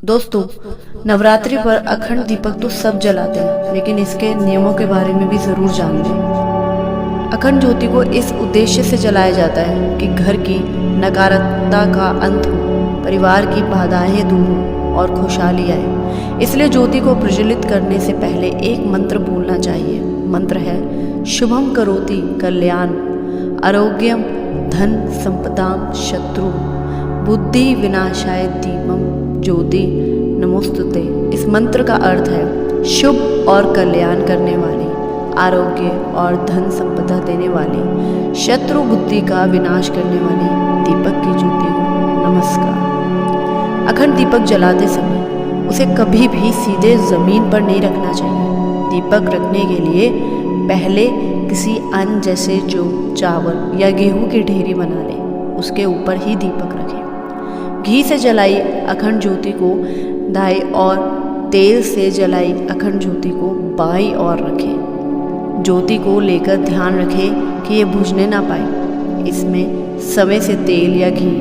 दोस्तों, नवरात्रि पर अखंड दीपक तो सब जलाते हैं, लेकिन इसके नियमों के बारे में भी ज़रूर जान लें। अखंड ज्योति को इस उद्देश्य से जलाया जाता है कि घर की नकारात्मकता का अंत हो, परिवार की बाधाएं दूर हो और खुशहाली आए। इसलिए ज्योति को प्रज्वलित करने से पहले एक मंत्र बोलना चाहिए। मंत्र है शुभम करोति कल्याण आरोग्यम धन संपदाम शत्रु बुद्धि विनाशाय दीपम ज्योति नमोस्तुते। इस मंत्र का अर्थ है शुभ और कल्याण करने वाली, आरोग्य और धन संपदा देने वाली, शत्रु बुद्धि का विनाश करने वाली दीपक की ज्योति को नमस्कार। अखंड दीपक जलाते समय उसे कभी भी सीधे जमीन पर नहीं रखना चाहिए। दीपक रखने के लिए पहले किसी अन्न जैसे जो चावल या गेहूं की ढेरी बना लें, उसके ऊपर ही दीपक रखें। घी से जलाई अखंड ज्योति को दाईं और तेल से जलाई अखंड ज्योति को बाईं ओर रखें। ज्योति को लेकर ध्यान रखें कि ये बुझने ना पाए। इसमें समय से तेल या घी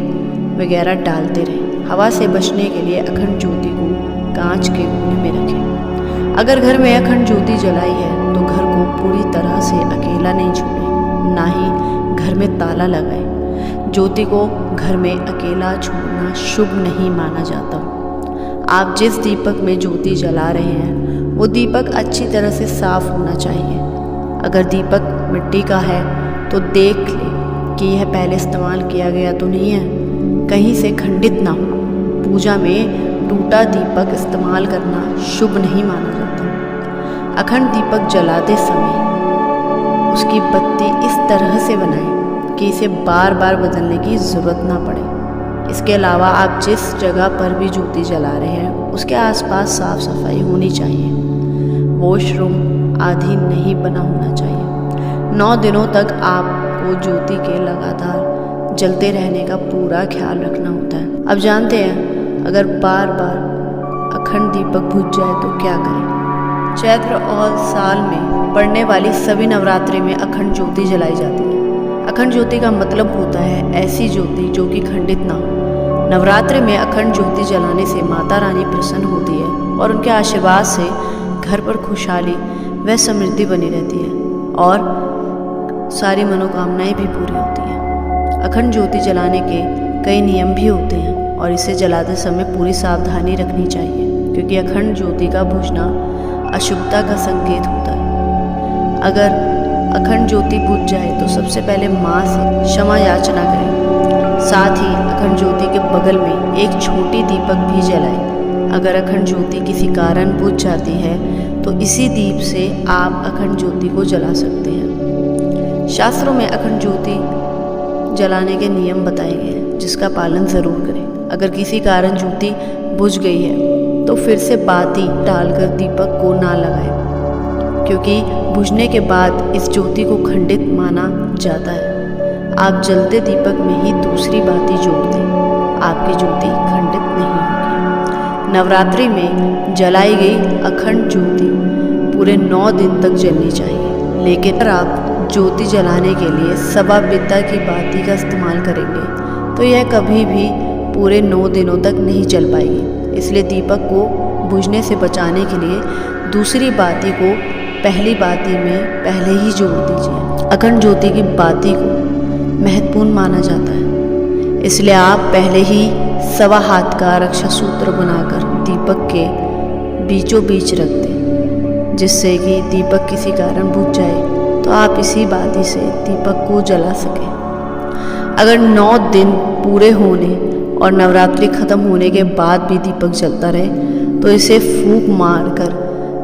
वगैरह डालते रहें। हवा से बचने के लिए अखंड ज्योति को कांच के कोने में रखें। अगर घर में अखंड ज्योति जलाई है तो घर को पूरी तरह से अकेला नहीं छोड़ें, ना ही घर में ताला लगाएं। ज्योति को घर में अकेला छोड़ना शुभ नहीं माना जाता। आप जिस दीपक में ज्योति जला रहे हैं वो दीपक अच्छी तरह से साफ होना चाहिए। अगर दीपक मिट्टी का है तो देख लें कि यह पहले इस्तेमाल किया गया तो नहीं है, कहीं से खंडित ना हो। पूजा में टूटा दीपक इस्तेमाल करना शुभ नहीं माना जाता। अखंड दीपक जलाते समय उसकी बत्ती इस तरह से बनाएं कि इसे बार बार बदलने की ज़रूरत ना पड़े। इसके अलावा आप जिस जगह पर भी ज्योति जला रहे हैं उसके आसपास साफ सफाई होनी चाहिए। वॉशरूम आदि नहीं बना होना चाहिए। 9 दिनों तक आपको ज्योति के लगातार जलते रहने का पूरा ख्याल रखना होता है। अब जानते हैं अगर बार बार अखंड दीपक बुझ जाए तो क्या करें। चैत्र और साल में पड़ने वाली सभी नवरात्रि में अखंड ज्योति जलाई जाती है। अखंड ज्योति का मतलब होता है ऐसी ज्योति जो कि खंडित ना हो। नवरात्रि में अखंड ज्योति जलाने से माता रानी प्रसन्न होती है और उनके आशीर्वाद से घर पर खुशहाली व समृद्धि बनी रहती है और सारी मनोकामनाएं भी पूरी होती हैं। अखंड ज्योति जलाने के कई नियम भी होते हैं और इसे जलाते समय पूरी सावधानी रखनी चाहिए, क्योंकि अखंड ज्योति का बुझना अशुभता का संकेत होता है। अगर अखंड ज्योति बुझ जाए तो सबसे पहले माँ से क्षमा याचना करें। साथ ही अखंड ज्योति के बगल में एक छोटी दीपक भी जलाएं। अगर अखंड ज्योति किसी कारण बुझ जाती है तो इसी दीप से आप अखंड ज्योति को जला सकते हैं। शास्त्रों में अखंड ज्योति जलाने के नियम बताए गए हैं, जिसका पालन ज़रूर करें। अगर किसी कारण ज्योति बुझ गई है तो फिर से बाती डालकर दीपक को ना लगाएं, क्योंकि बुझने के बाद इस ज्योति को खंडित माना जाता है। आप जलते दीपक में ही दूसरी बाती जोड़ दें, आपकी ज्योति खंडित नहीं होगी। नवरात्रि में जलाई गई अखंड ज्योति पूरे 9 दिन तक जलनी चाहिए, लेकिन अगर आप ज्योति जलाने के लिए सवा बित्ता की बाती का इस्तेमाल करेंगे तो यह कभी भी पूरे 9 दिनों तक नहीं जल पाएगी। इसलिए दीपक को बुझने से बचाने के लिए दूसरी बाती को पहली बाती में पहले ही जोड़ दीजिए। अखंड ज्योति की बाती को महत्वपूर्ण माना जाता है, इसलिए आप पहले ही सवा हाथ का रक्षा सूत्र बनाकर दीपक के बीचों बीच रख दें, जिससे कि दीपक किसी कारण बुझ जाए तो आप इसी बाती से दीपक को जला सकें। अगर 9 दिन पूरे होने और नवरात्रि खत्म होने के बाद भी दीपक जलता रहे तो इसे फूंक मारकर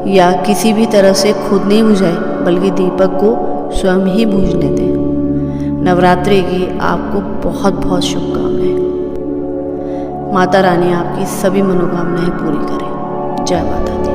या किसी भी तरह से खुद नहीं बुझाए, बल्कि दीपक को स्वयं ही बुझने दें। नवरात्रि की आपको बहुत बहुत शुभकामनाएं। माता रानी आपकी सभी मनोकामनाएं पूरी करें। जय माता दी।